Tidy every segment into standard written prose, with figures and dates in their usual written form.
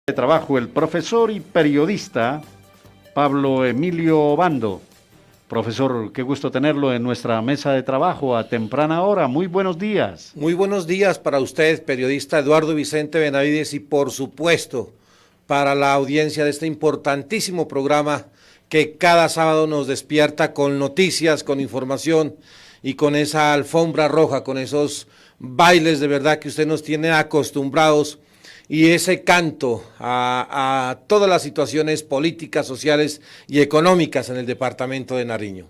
de trabajo, el profesor y periodista Pablo Emilio Obando. Profesor, qué gusto tenerlo en nuestra mesa de trabajo a temprana hora. Muy buenos días. Muy buenos días para usted, periodista Eduardo Vicente Benavides, y por supuesto para la audiencia de este importantísimo programa que cada sábado nos despierta con noticias, con información y con esa alfombra roja, con esos bailes de verdad que usted nos tiene acostumbrados y ese canto a todas las situaciones políticas, sociales y económicas en el departamento de Nariño.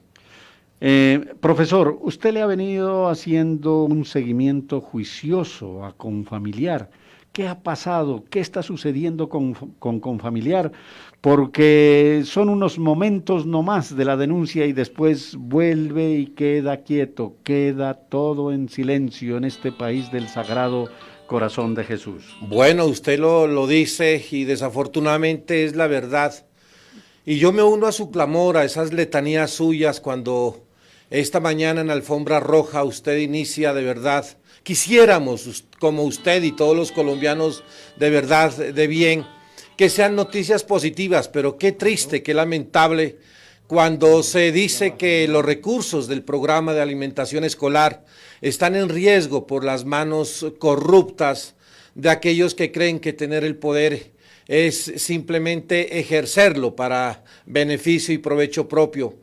Profesor, usted le ha venido haciendo un seguimiento juicioso a Confamiliar. ¿Qué ha pasado? ¿Qué está sucediendo con Confamiliar? Porque son unos momentos nomás de la denuncia y después vuelve y queda quieto, queda todo en silencio en este país del Sagrado Corazón de Jesús. Bueno, usted lo dice y desafortunadamente es la verdad. Y yo me uno a su clamor, a esas letanías suyas cuando esta mañana en Alfombra Roja usted inicia de verdad. Quisiéramos, como usted y todos los colombianos de verdad, de bien, que sean noticias positivas, pero qué triste, qué lamentable cuando se dice que los recursos del programa de alimentación escolar están en riesgo por las manos corruptas de aquellos que creen que tener el poder es simplemente ejercerlo para beneficio y provecho propio.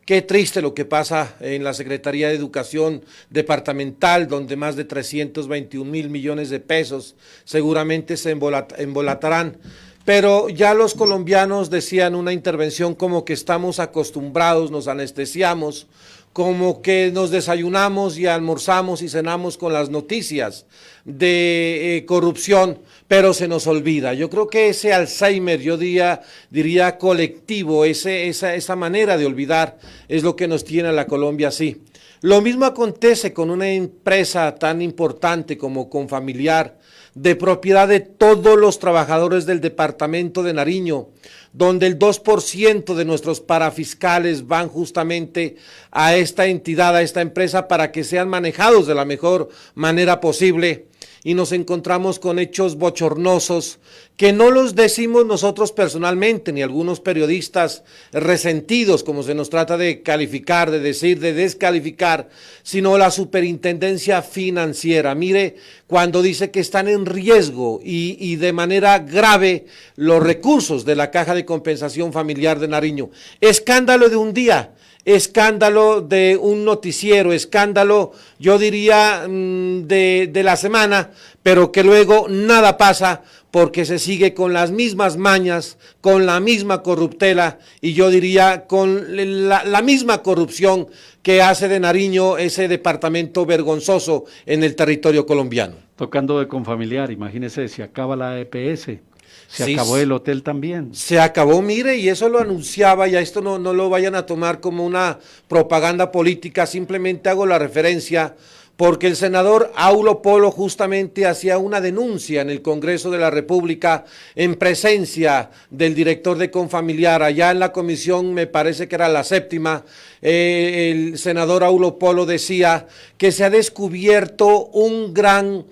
Qué triste lo que pasa en la Secretaría de Educación Departamental, donde más de 321.000 millones de pesos seguramente se embolatarán. Pero ya los colombianos decían una intervención como que estamos acostumbrados, nos anestesiamos, como que nos desayunamos y almorzamos y cenamos con las noticias de corrupción, pero se nos olvida. Yo creo que ese Alzheimer, yo diría colectivo, esa manera de olvidar es lo que nos tiene a la Colombia así. Lo mismo acontece con una empresa tan importante como Confamiliar, de propiedad de todos los trabajadores del departamento de Nariño, donde el 2% de nuestros parafiscales van justamente a esta entidad, a esta empresa, para que sean manejados de la mejor manera posible. Y nos encontramos con hechos bochornosos que no los decimos nosotros personalmente, ni algunos periodistas resentidos, como se nos trata de calificar, de decir, de descalificar, sino la superintendencia financiera. Mire, cuando dice que están en riesgo y de manera grave los recursos de la Caja de Compensación Familiar de Nariño. Escándalo de un día. Escándalo de un noticiero, escándalo, yo diría, de la semana, pero que luego nada pasa porque se sigue con las mismas mañas, con la misma corruptela y yo diría con la misma corrupción que hace de Nariño ese departamento vergonzoso en el territorio colombiano. Tocando de Confamiliar, imagínese, se acaba la EPS. Se Sí, acabó el hotel también. se acabó, mire, y eso lo anunciaba, y a esto no lo vayan a tomar como una propaganda política, simplemente hago la referencia porque el senador Aulo Polo justamente hacía una denuncia en el Congreso de la República en presencia del director de Confamiliar, allá en la comisión, me parece que era la séptima, el senador Aulo Polo decía que se ha descubierto un gran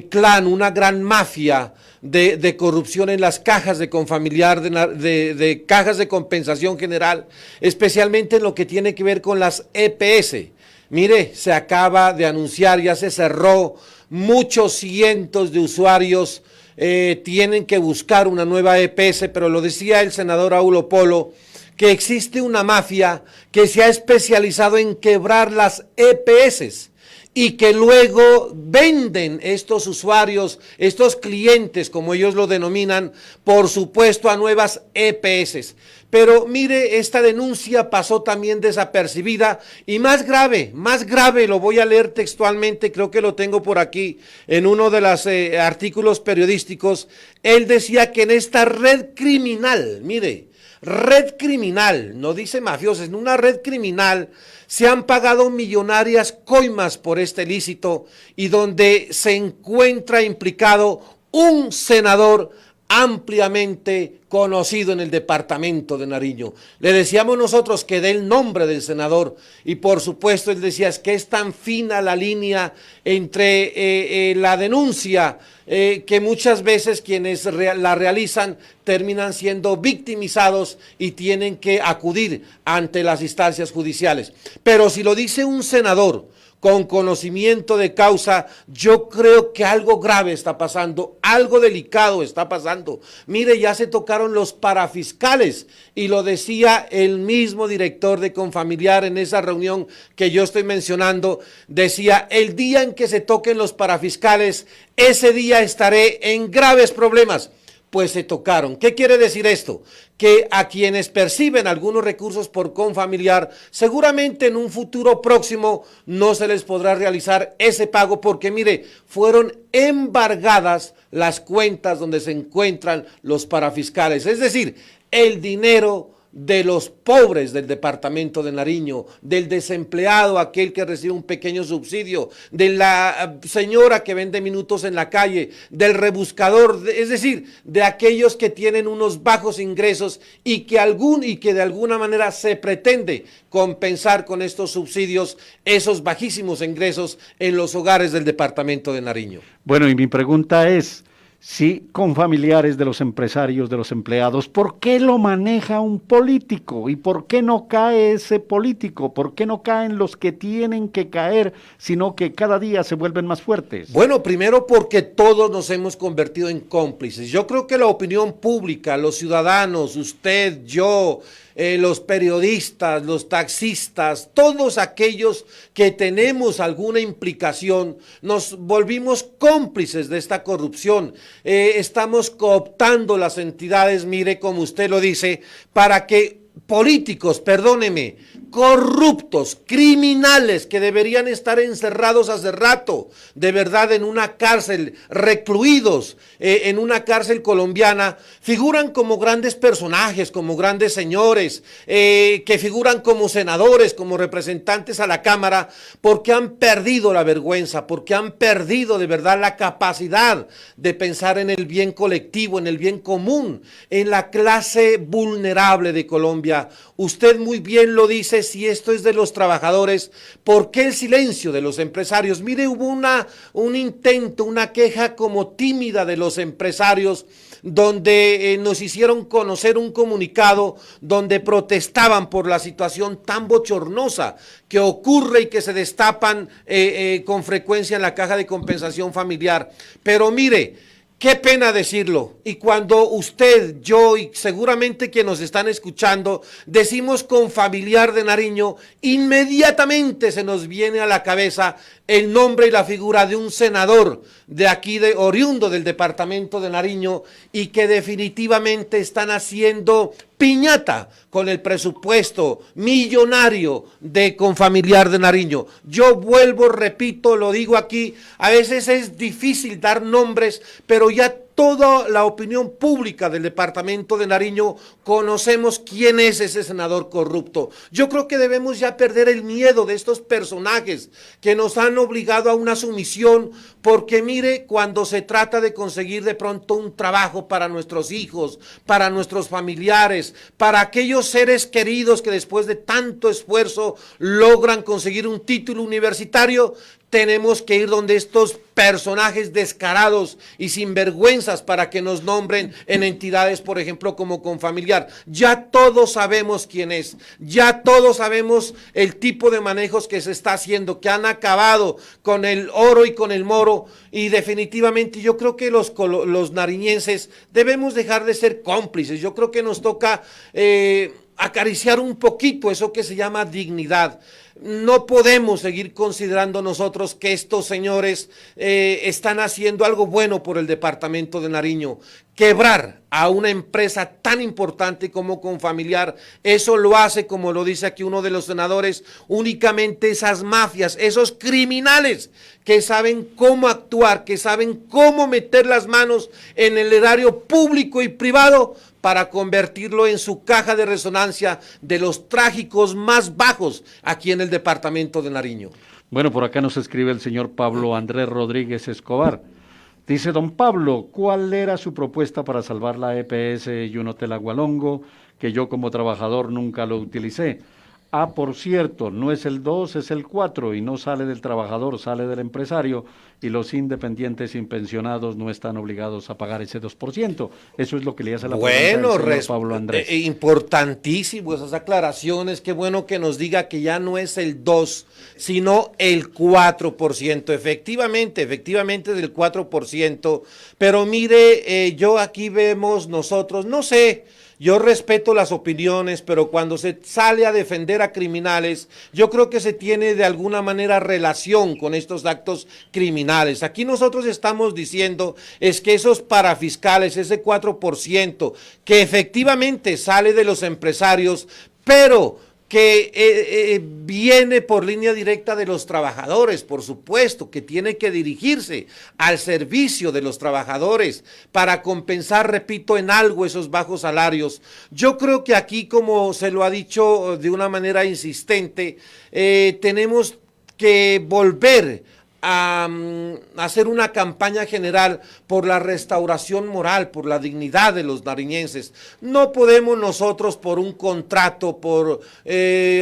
clan, una gran mafia de corrupción en las cajas de Confamiliar, de cajas de compensación general, especialmente en lo que tiene que ver con las EPS. Mire, se acaba de anunciar, ya se cerró, muchos cientos de usuarios tienen que buscar una nueva EPS, pero lo decía el senador Aulo Polo, que existe una mafia que se ha especializado en quebrar las EPS y que luego venden estos usuarios, estos clientes, como ellos lo denominan, por supuesto a nuevas EPS. Pero mire, esta denuncia pasó también desapercibida y más grave, lo voy a leer textualmente, creo que lo tengo por aquí en uno de los artículos periodísticos. Él decía que en esta red criminal, mire, red criminal, no dice mafiosos, en una red criminal se han pagado millonarias coimas por este ilícito y donde se encuentra implicado un senador ampliamente conocido en el departamento de Nariño. Le decíamos nosotros que dé el nombre del senador y por supuesto él decía, es que es tan fina la línea entre la denuncia que muchas veces quienes la realizan terminan siendo victimizados y tienen que acudir ante las instancias judiciales. Pero si lo dice un senador con conocimiento de causa, yo creo que algo grave está pasando, algo delicado está pasando. Mire, ya se tocaron los parafiscales y lo decía el mismo director de Confamiliar en esa reunión que yo estoy mencionando, decía, el día en que se toquen los parafiscales, ese día estaré en graves problemas. Pues se tocaron. ¿Qué quiere decir esto? Que a quienes perciben algunos recursos por Confamiliar, seguramente en un futuro próximo no se les podrá realizar ese pago porque, mire, fueron embargadas las cuentas donde se encuentran los parafiscales. Es decir, el dinero de los pobres del departamento de Nariño, del desempleado, aquel que recibe un pequeño subsidio, de la señora que vende minutos en la calle, del rebuscador, es decir, de aquellos que tienen unos bajos ingresos y que de alguna manera se pretende compensar con estos subsidios esos bajísimos ingresos en los hogares del departamento de Nariño. Bueno, y mi pregunta es, si Confamiliar de los empresarios, de los empleados, ¿por qué lo maneja un político? ¿Y por qué no cae ese político? ¿Por qué no caen los que tienen que caer, sino que cada día se vuelven más fuertes? Bueno, primero porque todos nos hemos convertido en cómplices. Yo creo que la opinión pública, los ciudadanos, usted, yo, los periodistas, los taxistas, todos aquellos que tenemos alguna implicación, nos volvimos cómplices de esta corrupción. Estamos cooptando las entidades, mire, como usted lo dice, para que políticos, perdóneme, corruptos, criminales que deberían estar encerrados hace rato, de verdad en una cárcel, recluidos en una cárcel colombiana, figuran como grandes personajes, como grandes señores, que figuran como senadores, como representantes a la Cámara, porque han perdido la vergüenza, porque han perdido de verdad la capacidad de pensar en el bien colectivo, en el bien común, en la clase vulnerable de Colombia. Usted muy bien lo dice, si esto es de los trabajadores, ¿por qué el silencio de los empresarios? Mire, hubo un intento, una queja como tímida de los empresarios, donde nos hicieron conocer un comunicado donde protestaban por la situación tan bochornosa que ocurre y que se destapan con frecuencia en la caja de compensación familiar. Pero mire, qué pena decirlo, y cuando usted, yo y seguramente quienes nos están escuchando, decimos Confamiliar de Nariño, inmediatamente se nos viene a la cabeza el nombre y la figura de un senador de aquí, oriundo del departamento de Nariño, y que definitivamente están haciendo piñata con el presupuesto millonario de Confamiliar de Nariño. Yo vuelvo, repito, lo digo aquí, a veces es difícil dar nombres, pero ya toda la opinión pública del departamento de Nariño conocemos quién es ese senador corrupto. Yo creo que debemos ya perder el miedo de estos personajes que nos han obligado a una sumisión, porque mire, cuando se trata de conseguir de pronto un trabajo para nuestros hijos, para nuestros familiares, para aquellos seres queridos que después de tanto esfuerzo logran conseguir un título universitario, tenemos que ir donde estos personajes descarados y sinvergüenzas para que nos nombren en entidades, por ejemplo, como Confamiliar. Ya todos sabemos quién es, ya todos sabemos el tipo de manejos que se está haciendo, que han acabado con el oro y con el moro, y definitivamente yo creo que los nariñenses debemos dejar de ser cómplices. Yo creo que nos toca acariciar un poquito eso que se llama dignidad. No podemos seguir considerando nosotros que estos señores están haciendo algo bueno por el departamento de Nariño. Quebrar a una empresa tan importante como Confamiliar, eso lo hace, como lo dice aquí uno de los senadores, únicamente esas mafias, esos criminales que saben cómo actuar, que saben cómo meter las manos en el erario público y privado para convertirlo en su caja de resonancia de los trágicos más bajos aquí en el departamento de Nariño. Bueno, por acá nos escribe el señor Pablo Andrés Rodríguez Escobar. Dice don Pablo, ¿cuál era su propuesta para salvar la EPS y un hotel Agualongo que yo como trabajador nunca lo utilicé? Ah, por cierto, no es el 2, es el 4 y no sale del trabajador, sale del empresario y los independientes sin pensionados no están obligados a pagar ese 2%. Eso es lo que le hace la pregunta Bueno, al señor Pablo Andrés. importantísimo esas aclaraciones, qué bueno que nos diga que ya no es el 2, sino el 4%. Efectivamente es del 4%, pero mire, yo aquí vemos nosotros, no sé, yo respeto las opiniones, pero cuando se sale a defender a criminales, yo creo que se tiene de alguna manera relación con estos actos criminales. Aquí nosotros estamos diciendo es que esos parafiscales, ese 4%, que efectivamente sale de los empresarios, pero que viene por línea directa de los trabajadores, por supuesto, que tiene que dirigirse al servicio de los trabajadores para compensar, repito, en algo esos bajos salarios. Yo creo que aquí, como se lo ha dicho de una manera insistente, tenemos que volver a hacer una campaña general por la restauración moral, por la dignidad de los nariñenses. No podemos nosotros por un contrato, por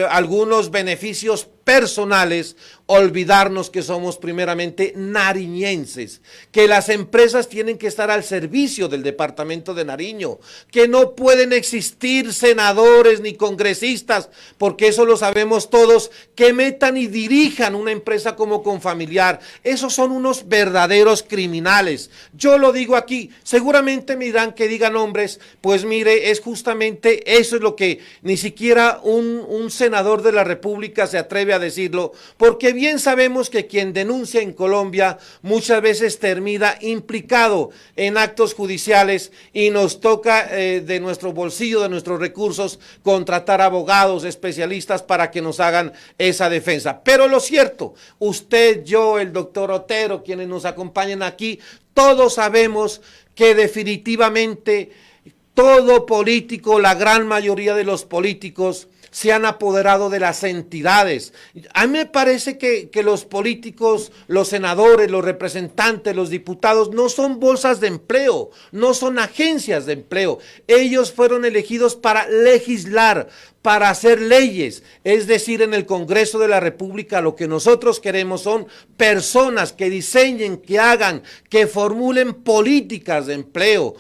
algunos beneficios personales, olvidarnos que somos primeramente nariñenses, que las empresas tienen que estar al servicio del departamento de Nariño, que no pueden existir senadores ni congresistas, porque eso lo sabemos todos, que metan y dirijan una empresa como Confamiliar. Esos son unos verdaderos criminales. Yo lo digo aquí, seguramente me dirán que diga nombres, pues mire, es justamente eso es lo que ni siquiera un senador de la República se atreve a decirlo, porque bien sabemos que quien denuncia en Colombia muchas veces termina implicado en actos judiciales y nos toca de nuestro bolsillo, de nuestros recursos, contratar abogados especialistas para que nos hagan esa defensa. Pero lo cierto, usted, yo, el doctor Otero, quienes nos acompañan aquí, todos sabemos que definitivamente todo político, la gran mayoría de los políticos, se han apoderado de las entidades. A mí me parece que los políticos, los senadores, los representantes, los diputados no son bolsas de empleo, no son agencias de empleo. Ellos fueron elegidos para legislar, para hacer leyes, es decir, en el Congreso de la República lo que nosotros queremos son personas que diseñen, que hagan, que formulen políticas de empleo.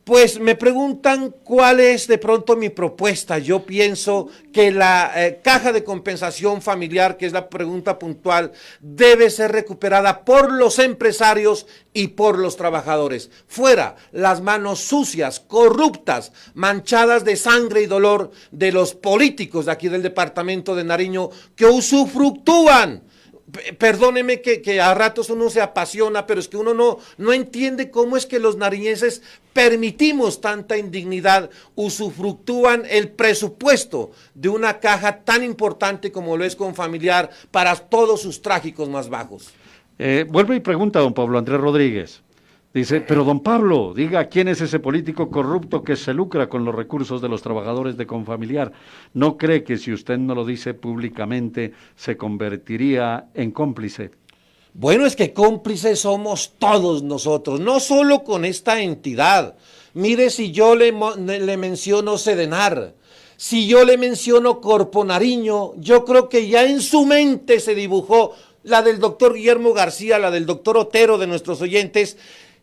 Pues me preguntan cuál es de pronto mi propuesta. Yo pienso que la caja de compensación familiar, que es la pregunta puntual, debe ser recuperada por los empresarios y por los trabajadores. Fuera las manos sucias, corruptas, manchadas de sangre y dolor de los políticos de aquí del departamento de Nariño que usufructúan. Perdóneme que a ratos uno se apasiona, pero es que uno no entiende cómo es que los nariñenses permitimos tanta indignidad, usufructúan el presupuesto de una caja tan importante como lo es Confamiliar para todos sus trágicos más bajos. Vuelve y pregunta a don Pablo Andrés Rodríguez. Dice, pero don Pablo, diga quién es ese político corrupto que se lucra con los recursos de los trabajadores de Confamiliar. ¿No cree que si usted no lo dice públicamente se convertiría en cómplice? Bueno, es que cómplices somos todos nosotros, no solo con esta entidad. Mire, si yo le menciono Sedenar, si yo le menciono Corpo Nariño, yo creo que ya en su mente se dibujó la del doctor Guillermo García, la del doctor Otero de nuestros oyentes.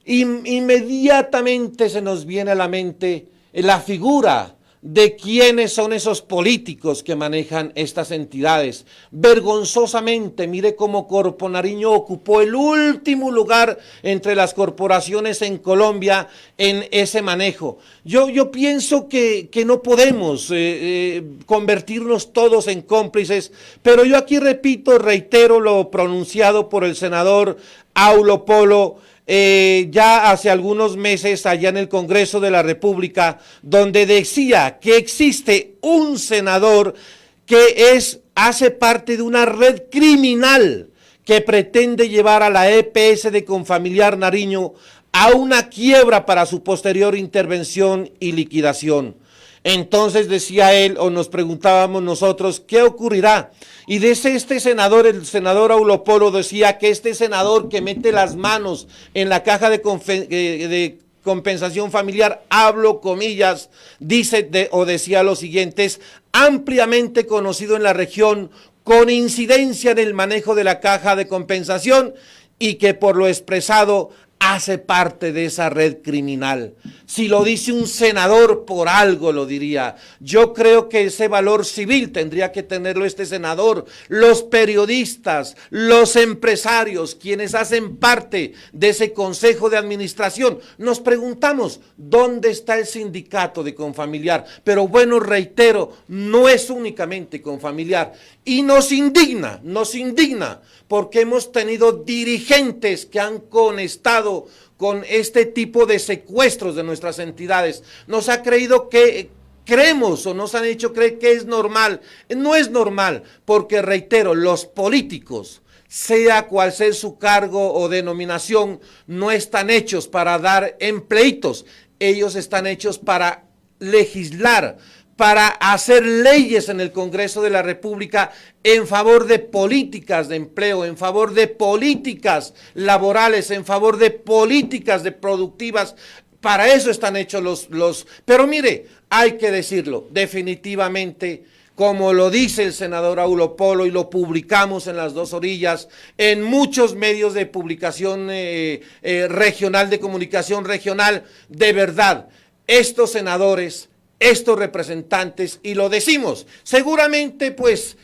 Inmediatamente se nos viene a la mente la figura de quiénes son esos políticos que manejan estas entidades. Vergonzosamente, mire cómo Corpo Nariño ocupó el último lugar entre las corporaciones en Colombia en ese manejo. Yo pienso que no podemos convertirnos todos en cómplices, pero yo aquí repito, reitero lo pronunciado por el senador Aulo Polo, ya hace algunos meses allá en el Congreso de la República, donde decía que existe un senador que hace parte de una red criminal que pretende llevar a la EPS de Confamiliar Nariño a una quiebra para su posterior intervención y liquidación. Entonces decía él, o nos preguntábamos nosotros, ¿qué ocurrirá? Y dice este senador, el senador Aulo Polo, decía que este senador que mete las manos en la caja de compensación familiar, hablo comillas, dice o decía lo siguiente: es ampliamente conocido en la región, con incidencia en el manejo de la caja de compensación, y que por lo expresado hace parte de esa red criminal. Si lo dice un senador, por algo lo diría. Yo creo que ese valor civil tendría que tenerlo este senador, los periodistas, los empresarios, quienes hacen parte de ese consejo de administración. Nos preguntamos, ¿dónde está el sindicato de Confamiliar? Pero bueno, reitero, no es únicamente Confamiliar. Y nos indigna, porque hemos tenido dirigentes que han conectado con este tipo de secuestros de nuestras entidades. Nos ha creído que creemos o nos han hecho creer que es normal. No es normal, porque reitero, los políticos, sea cual sea su cargo o denominación, no están hechos para dar empleitos. Ellos están hechos para legislar, para hacer leyes en el Congreso de la República en favor de políticas de empleo, en favor de políticas laborales, en favor de políticas de productivas. Para eso están hechos los... Pero mire, hay que decirlo, definitivamente, como lo dice el senador Aulo Polo, y lo publicamos en Las Dos Orillas, en muchos medios de publicación regional, de comunicación regional, de verdad, estos senadores, estos representantes, y lo decimos, seguramente pues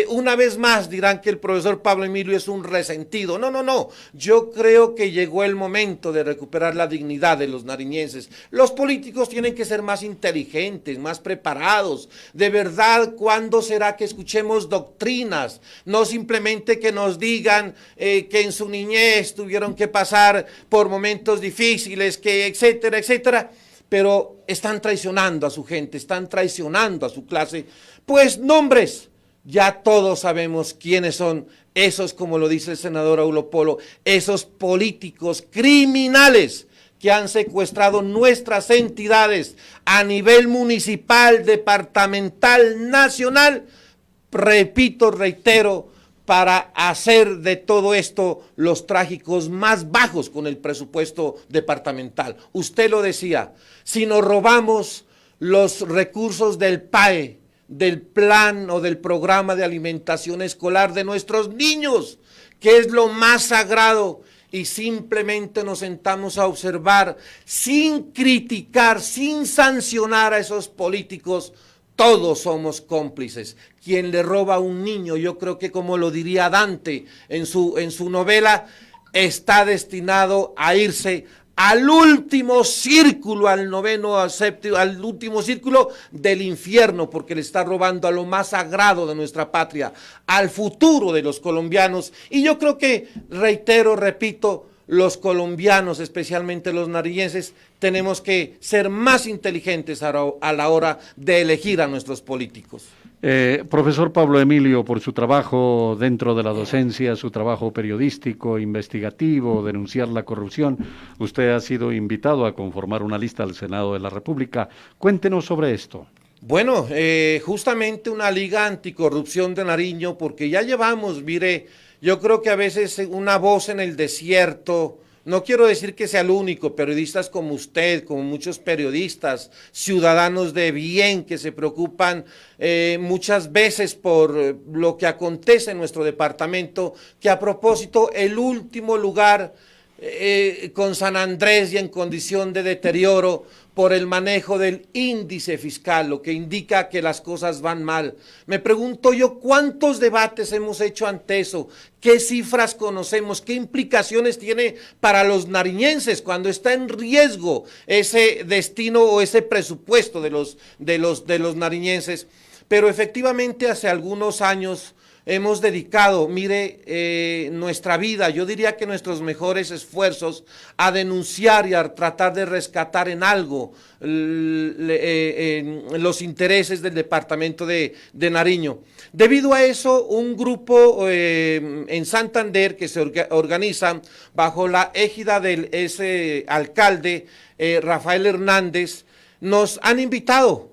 una vez más dirán que el profesor Pablo Emilio es un resentido. No, yo creo que llegó el momento de recuperar la dignidad de los nariñenses. Los políticos tienen que ser más inteligentes, más preparados. De verdad, ¿cuándo será que escuchemos doctrinas? No simplemente que nos digan que en su niñez tuvieron que pasar por momentos difíciles, que etcétera, etcétera. Pero están traicionando a su gente, están traicionando a su clase. Pues nombres, ya todos sabemos quiénes son esos, como lo dice el senador Aulo Polo, esos políticos criminales que han secuestrado nuestras entidades a nivel municipal, departamental, nacional. Repito, reitero, para hacer de todo esto los trágicos más bajos con el presupuesto departamental. Usted lo decía, si nos robamos los recursos del PAE, del plan o del programa de alimentación escolar de nuestros niños, que es lo más sagrado, y simplemente nos sentamos a observar sin criticar, sin sancionar a esos políticos, todos somos cómplices. Quien le roba a un niño, yo creo que, como lo diría Dante en su novela, está destinado a irse al último círculo, al noveno, al séptimo, al último círculo del infierno, porque le está robando a lo más sagrado de nuestra patria, al futuro de los colombianos. Y yo creo que, reitero, repito, los colombianos, especialmente los nariñenses, tenemos que ser más inteligentes a la hora de elegir a nuestros políticos. Profesor Pablo Emilio, por su trabajo dentro de la docencia, su trabajo periodístico, investigativo, denunciar la corrupción, usted ha sido invitado a conformar una lista al Senado de la República. Cuéntenos sobre esto. Bueno, justamente una liga anticorrupción de Nariño, porque ya llevamos, mire, yo creo que a veces una voz en el desierto, no quiero decir que sea el único, periodistas como usted, como muchos periodistas, ciudadanos de bien que se preocupan muchas veces por lo que acontece en nuestro departamento, que a propósito, el último lugar con San Andrés y en condición de deterioro por el manejo del índice fiscal, lo que indica que las cosas van mal. Me pregunto yo, ¿cuántos debates hemos hecho ante eso? ¿Qué cifras conocemos? ¿Qué implicaciones tiene para los nariñenses cuando está en riesgo ese destino o ese presupuesto de los nariñenses? Pero efectivamente, hace algunos años hemos dedicado, mire, nuestra vida, yo diría que nuestros mejores esfuerzos, a denunciar y a tratar de rescatar en algo los intereses del departamento de Nariño. Debido a eso, un grupo en Santander que se organiza bajo la égida del ese alcalde Rafael Hernández, nos han invitado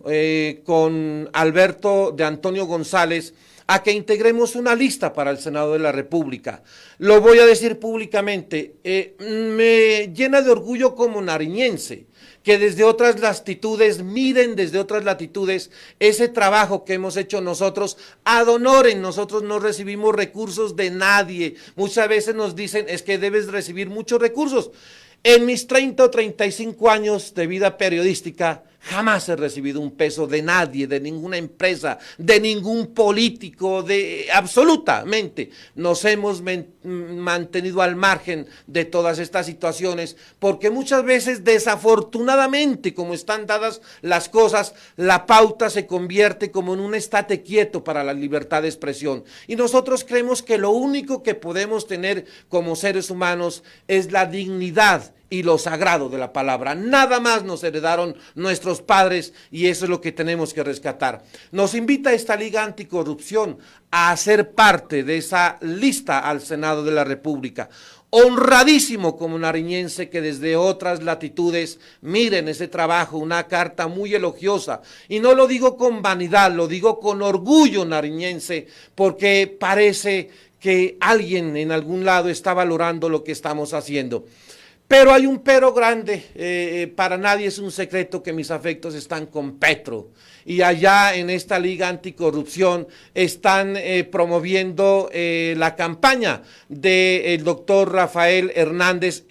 con Alberto de Antonio González a que integremos una lista para el Senado de la República. Lo voy a decir públicamente, me llena de orgullo como nariñense que desde otras latitudes, miren desde otras latitudes ese trabajo que hemos hecho nosotros ad honorem. Nosotros no recibimos recursos de nadie. Muchas veces nos dicen, es que debes recibir muchos recursos. En mis 30 o 35 años de vida periodística, jamás he recibido un peso de nadie, de ninguna empresa, de ningún político, absolutamente. Nos hemos mantenido al margen de todas estas situaciones, porque muchas veces, desafortunadamente, como están dadas las cosas, la pauta se convierte como en un estate quieto para la libertad de expresión. Y nosotros creemos que lo único que podemos tener como seres humanos es la dignidad y lo sagrado de la palabra. Nada más nos heredaron nuestros padres y eso es lo que tenemos que rescatar. Nos invita esta Liga Anticorrupción a ser parte de esa lista al Senado de la República. Honradísimo como nariñense que desde otras latitudes miren ese trabajo, una carta muy elogiosa. Y no lo digo con vanidad, lo digo con orgullo nariñense, porque parece que alguien en algún lado está valorando lo que estamos haciendo. Pero hay un pero grande, para nadie es un secreto que mis afectos están con Petro. Y allá en esta Liga Anticorrupción están promoviendo la campaña del doctor Rafael Hernández,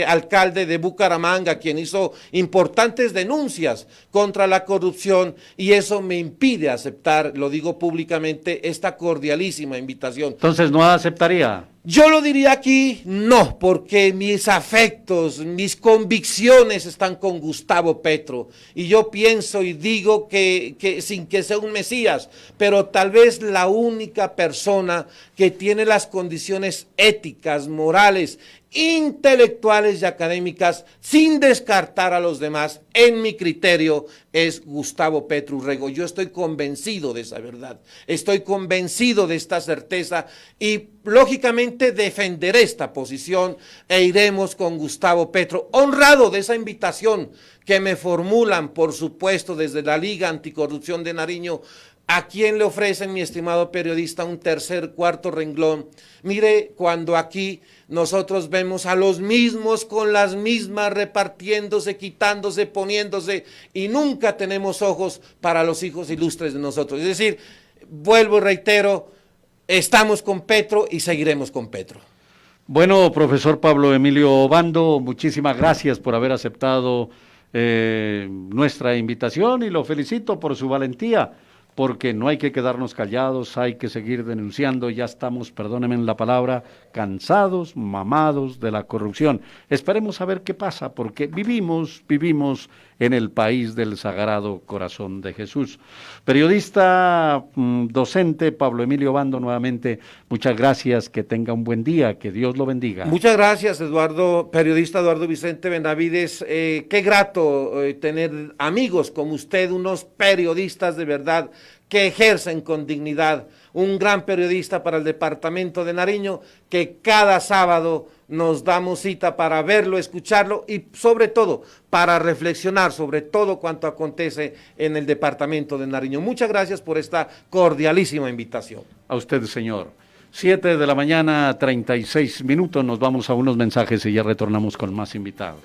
alcalde de Bucaramanga, quien hizo importantes denuncias contra la corrupción, y eso me impide aceptar, lo digo públicamente, esta cordialísima invitación. Entonces, ¿no aceptaría? Yo lo diría aquí, no, porque mis afectos, mis convicciones están con Gustavo Petro, y yo pienso y digo que sin que sea un mesías, pero tal vez la única persona que tiene las condiciones éticas, morales, intelectuales y académicas, sin descartar a los demás, en mi criterio, es Gustavo Petro Urrego. Yo estoy convencido de esa verdad, estoy convencido de esta certeza y lógicamente defenderé esta posición e iremos con Gustavo Petro, honrado de esa invitación que me formulan, por supuesto, desde la Liga Anticorrupción de Nariño. ¿A quién le ofrecen, mi estimado periodista, un tercer, cuarto renglón? Mire, cuando aquí nosotros vemos a los mismos con las mismas repartiéndose, quitándose, poniéndose, y nunca tenemos ojos para los hijos ilustres de nosotros. Es decir, vuelvo y reitero, estamos con Petro y seguiremos con Petro. Bueno, profesor Pablo Emilio Obando, muchísimas gracias por haber aceptado nuestra invitación y lo felicito por su valentía, porque no hay que quedarnos callados, hay que seguir denunciando. Ya estamos, perdónenme la palabra, cansados, mamados de la corrupción. Esperemos a ver qué pasa, porque vivimos en el país del Sagrado Corazón de Jesús. Periodista, docente Pablo Emilio Obando, nuevamente, muchas gracias, que tenga un buen día, que Dios lo bendiga. Muchas gracias, Eduardo, periodista Eduardo Vicente Benavides. Qué grato tener amigos como usted, unos periodistas de verdad que ejercen con dignidad, un gran periodista para el departamento de Nariño, que cada sábado nos damos cita para verlo, escucharlo y sobre todo para reflexionar sobre todo cuanto acontece en el departamento de Nariño. Muchas gracias por esta cordialísima invitación. A usted, señor. 7 de la mañana, 36 minutos, nos vamos a unos mensajes y ya retornamos con más invitados.